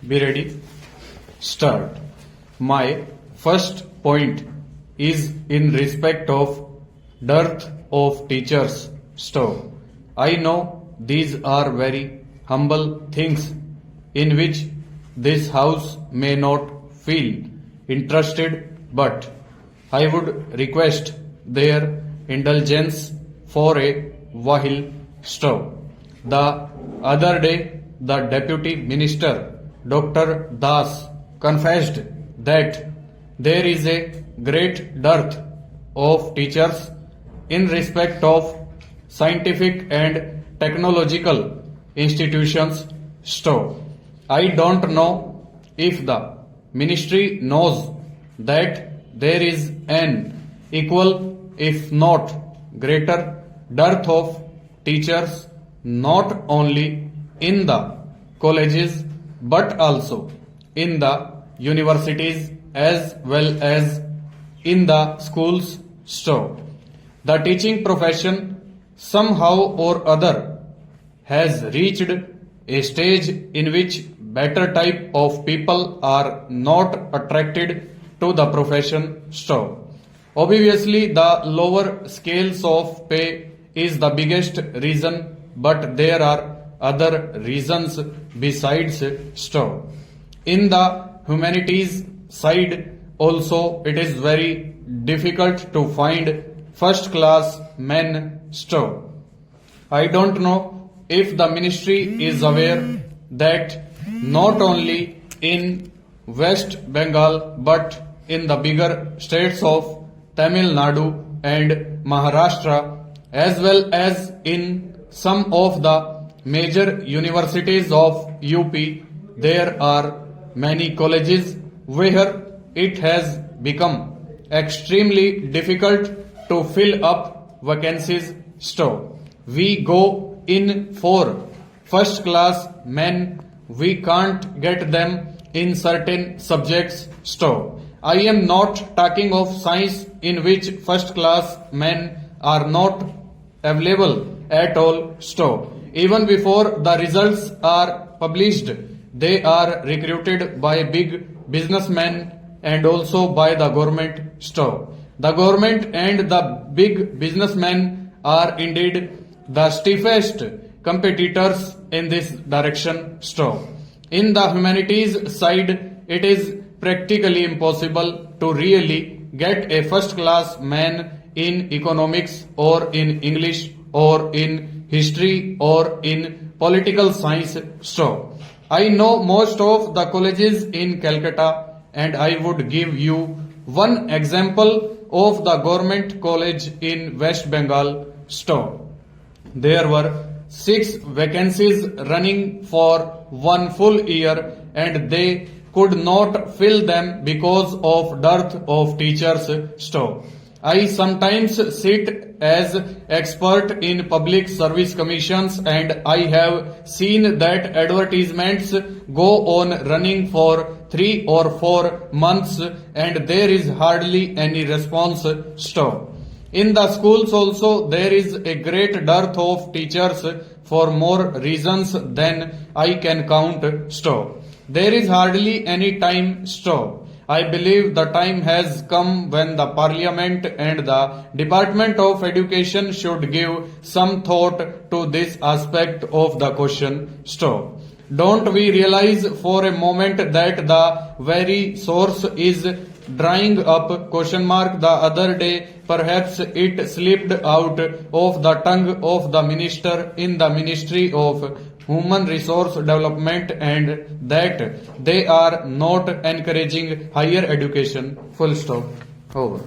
Be ready. Start. My first point is in respect of dearth of teachers. Stop. I know these are very humble things in which this house may not feel interested, but I would request their indulgence for a while. Stop. The other day, the Deputy Minister, Dr. Das, confessed that there is a great dearth of teachers in respect of scientific and technological institutions. Stop. I don't know if the ministry knows that there is an equal, if not greater, dearth of teachers not only in the colleges but also in the universities as well as in the schools. Stop. The teaching profession somehow or other has reached a stage in which better type of people are not attracted to the profession. Stop. Obviously, the lower scales of pay is the biggest reason, but there are other reasons besides. Stop. In the humanities side also, it is very difficult to find first class men. Stop. I don't know if the ministry is aware that not only in West Bengal but in the bigger states of Tamil Nadu and Maharashtra as well as in some of the major universities of UP, there are many colleges where it has become extremely difficult to fill up vacancies. Stop. We go in for first class men, we can't get them in certain subjects. Stop. I am not talking of science in which first class men are not available at all. Stop. Even before the results are published, they are recruited by big businessmen and also by the government. Stop. The government and the big businessmen are indeed the stiffest competitors in this direction. Stop. In the humanities side, it is practically impossible to really get a first class man in economics or in English or in history or in political science. Stop. I know most of the colleges in Calcutta and I would give you one example of the government college in West Bengal. Stop. There were 6 vacancies running for 1 full year and they could not fill them because of dearth of teachers. Stop. I sometimes sit as expert in public service commissions and I have seen that advertisements go on running for 3 or 4 months and there is hardly any response. Stop. In the schools also there is a great dearth of teachers for more reasons than I can count. Stop. There is hardly any time. Stop. I believe the time has come when the Parliament and the Department of Education should give some thought to this aspect of the question. Stop. Don't we realize for a moment that the very source is drying up? Question mark. The other day perhaps it slipped out of the tongue of the minister in the Ministry of Human Resource Development and that they are not encouraging higher education. Full stop. Over.